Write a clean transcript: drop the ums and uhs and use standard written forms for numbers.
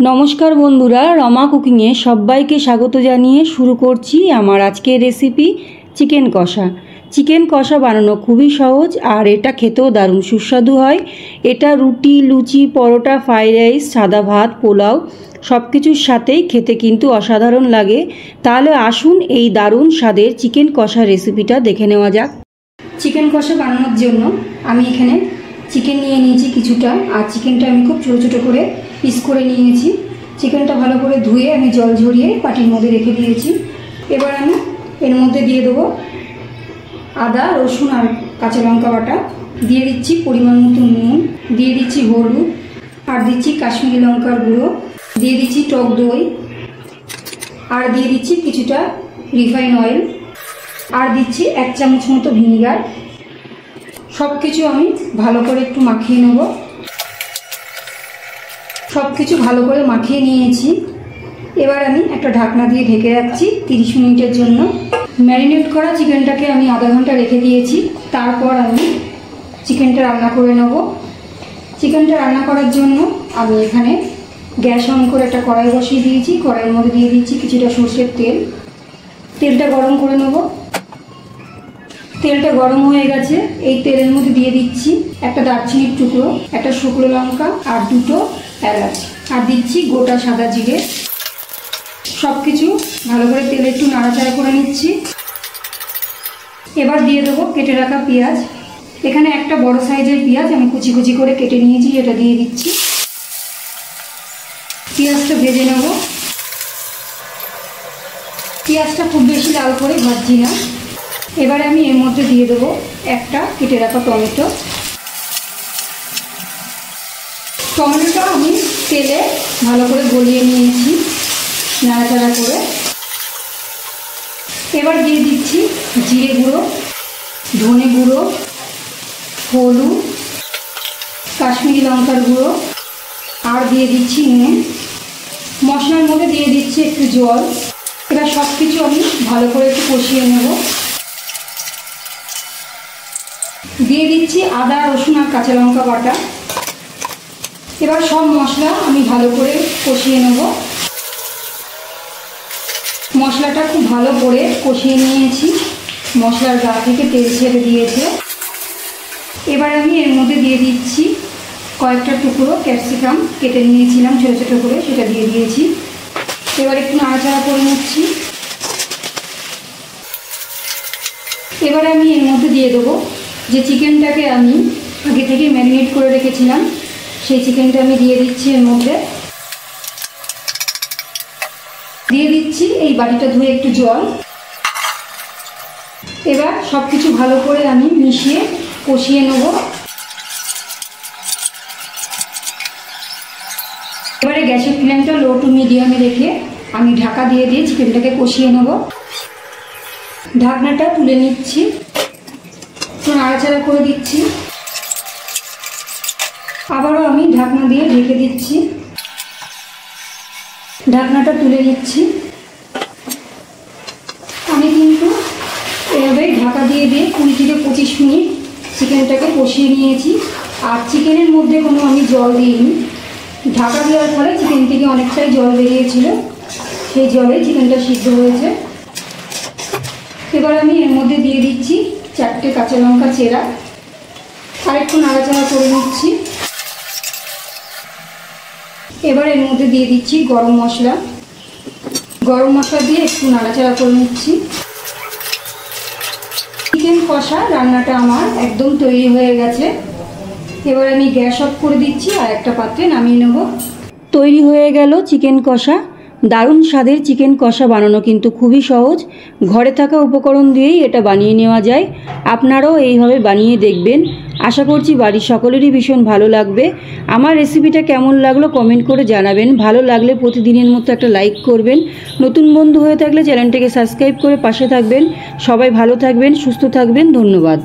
नमस्कार बंधुरा रमा कुकिंगे सबाइके स्वागत जानिए शुरू करছি আমার আজকের রেসিপি চিকেন কষা। চিকেন কষা বানানো খুবই সহজ আর এটা খেতেও দারুণ সুস্বাদু হয়। এটা রুটি, লুচি, পরোটা, ফ্রাইড রাইস, সাদা ভাত, পোলাও সব কিছুর সাথেই খেতে কিন্তু অসাধারণ লাগে। তাহলে আসুন এই দারুণ স্বাদের চিকেন কষা রেসিপিটা দেখে নেওয়া যাক। চিকেন কষা বানানোর জন্য আমি এখানে চিকেন নিয়ে নিয়েছি কিছুটা, আর চিকেনটা আমি খুব ছোটো ছোটো করে পিস করে নিয়েছি। চিকেনটা ভালো করে ধুয়ে আমি জল ঝরিয়ে বাটির মধ্যে রেখে দিয়েছি। এবার আমি এর মধ্যে দিয়ে দেবো আদা, রসুন আর কাঁচা লঙ্কা বাটা, দিয়ে দিচ্ছি পরিমাণ মতো নুন, দিয়ে দিচ্ছি হলুদ, আর দিচ্ছি কাশ্মীরি লঙ্কার গুঁড়ো, দিয়ে দিচ্ছি টক দই, আর দিয়ে দিচ্ছি কিছুটা রিফাইন অয়েল, আর দিচ্ছি 1 চামচ মতো ভিনিগার। সব কিছু আমি ভালো করে একটু মাখিয়ে নেব। সব কিছু ভালো করে মাখিয়ে নিয়েছি। এবার আমি একটা ঢাকনা দিয়ে ঢেকে রাখছি 30 মিনিটের জন্য। ম্যারিনেট করা চিকেনটাকে আমি আধা ঘন্টা রেখে দিয়েছি। তারপর আমি চিকেনটা রান্না করে নেব। চিকেনটা রান্না করার জন্য আমি এখানে গ্যাস অন করে একটা কড়াই বসিয়ে দিয়েছি। কড়াইয়ের মধ্যে দিয়ে দিচ্ছি কিছুটা সরষের তেল। তেলটা গরম করে নেব। তেলটা গরম হয়ে গেছে। এই তেলের মধ্যে দিয়ে দিচ্ছি একটা দারচিনির টুকরো, একটা শুকনো লঙ্কা আর 2টো এলাচ, আর দিচ্ছি গোটা সাদা জিরে। সব কিছু ভালো করে তেলে একটু নাড়াচাড়া করে নিচ্ছি। এবার দিয়ে দেবো কেটে রাখা পেঁয়াজ। এখানে একটা বড় সাইজের পেঁয়াজ আমি কুচি কুচি করে কেটে নিয়েছি, এটা দিয়ে দিচ্ছি। পেঁয়াজটা ভেজে নেব। পেঁয়াজটা খুব বেশি লাল করে ভাজছি না। এবারে আমি এর মধ্যে দিয়ে দেবো একটা কেটে রাখা টমেটো। টমেটোটা আমি তেলে ভালো করে গলিয়ে নিয়েছি নাড়াচাড়া করে। এবার দিয়ে দিচ্ছি জিরে গুঁড়ো, ধনে গুঁড়ো, হলুদ, কাশ্মীরি লঙ্কার গুঁড়ো, আর দিয়ে দিচ্ছি নুন। মশলার মধ্যে দিয়ে দিচ্ছি একটু জল। এবার সব কিছু আমি ভালো করে একটু কষিয়ে নেব। দিয়ে দিচ্ছি আদা, রসুন আর কাঁচা লঙ্কা বাটা। এবার সব মশলা আমি ভালো করে কষিয়ে নেব। মশলাটা খুব ভালো করে কষিয়ে নিয়েছি। মশলার গা থেকে তেল ছেড়ে দিয়েছে। এবার আমি এর মধ্যে দিয়ে দিচ্ছি কয়েকটা টুকরো ক্যাপসিকাম কেটে নিয়েছিলাম ছোটো ছোটো করে, সেটা দিয়ে দিয়েছি। এবার একটু নাড়াচাড়া করে নিচ্ছি। এবার আমি এর মধ্যে দিয়ে দেবো যে চিকেনটাকে আমি আগে থেকে ম্যারিনেট করে রেখেছিলাম, সেই চিকেনটা আমি দিয়ে দিচ্ছি এর মধ্যে। দিয়ে দিচ্ছি এই বাটিটা ধুয়ে একটু জল। এবার সব কিছু ভালো করে আমি মিশিয়ে কষিয়ে নেব। এবারে গ্যাসের ফ্লেমটা লো টু মিডিয়ামে রেখে আমি ঢাকা দিয়ে চিকেনটাকে কষিয়ে নেব। ঢাকনাটা তুলে নিচ্ছি, একটু নাড়াচাড়া করে দিচ্ছি। আবারও আমি ঢাকনা দিয়ে ঢেকে দিচ্ছি। ঢাকনাটা তুলে নিচ্ছি। আমি কিন্তু এভাবেই ঢাকা দিয়ে 20 থেকে 25 মিনিট চিকেনটাকে কষিয়ে নিয়েছি। আর চিকেনের মধ্যে কোনো আমি জল দিইনি। ঢাকা দেওয়ার ফলে চিকেন থেকে অনেকটাই জল বেরিয়েছিল, সেই জলেই চিকেনটা সিদ্ধ হয়েছে। এবার আমি এর মধ্যে দিয়ে দিচ্ছি 4টে কাঁচা লঙ্কা চেরা, আর একটু নাড়াচাড়া করে নিচ্ছি। এবার এর মধ্যে দিয়ে দিচ্ছি গরম মশলা। গরম মশলা দিয়ে একটু নাড়াচাড়া করে নিচ্ছি। চিকেন কষা রান্নাটা আমার একদম তৈরি হয়ে গেছে। এবার আমি গ্যাস অফ করে দিচ্ছি আর একটা পাত্রে নামিয়ে নেব। তৈরি হয়ে গেল চিকেন কষা। দারুণ স্বাদের চিকেন কষা বানানো কিন্তু খুবই সহজ। ঘরে থাকা উপকরণ দিয়েই এটা বানিয়ে নেওয়া যায়। আপনারাও এইভাবে বানিয়ে দেখবেন। আশা করছি বাড়ির সকলেরই ভীষণ ভালো লাগবে। আমার রেসিপিটা কেমন লাগলো কমেন্ট করে জানাবেন। ভালো লাগলে প্রতিদিনের মতো একটা লাইক করবেন। নতুন বন্ধু হয়ে থাকলে চ্যানেলটাকে সাবস্ক্রাইব করে পাশে থাকবেন। সবাই ভালো থাকবেন, সুস্থ থাকবেন। ধন্যবাদ।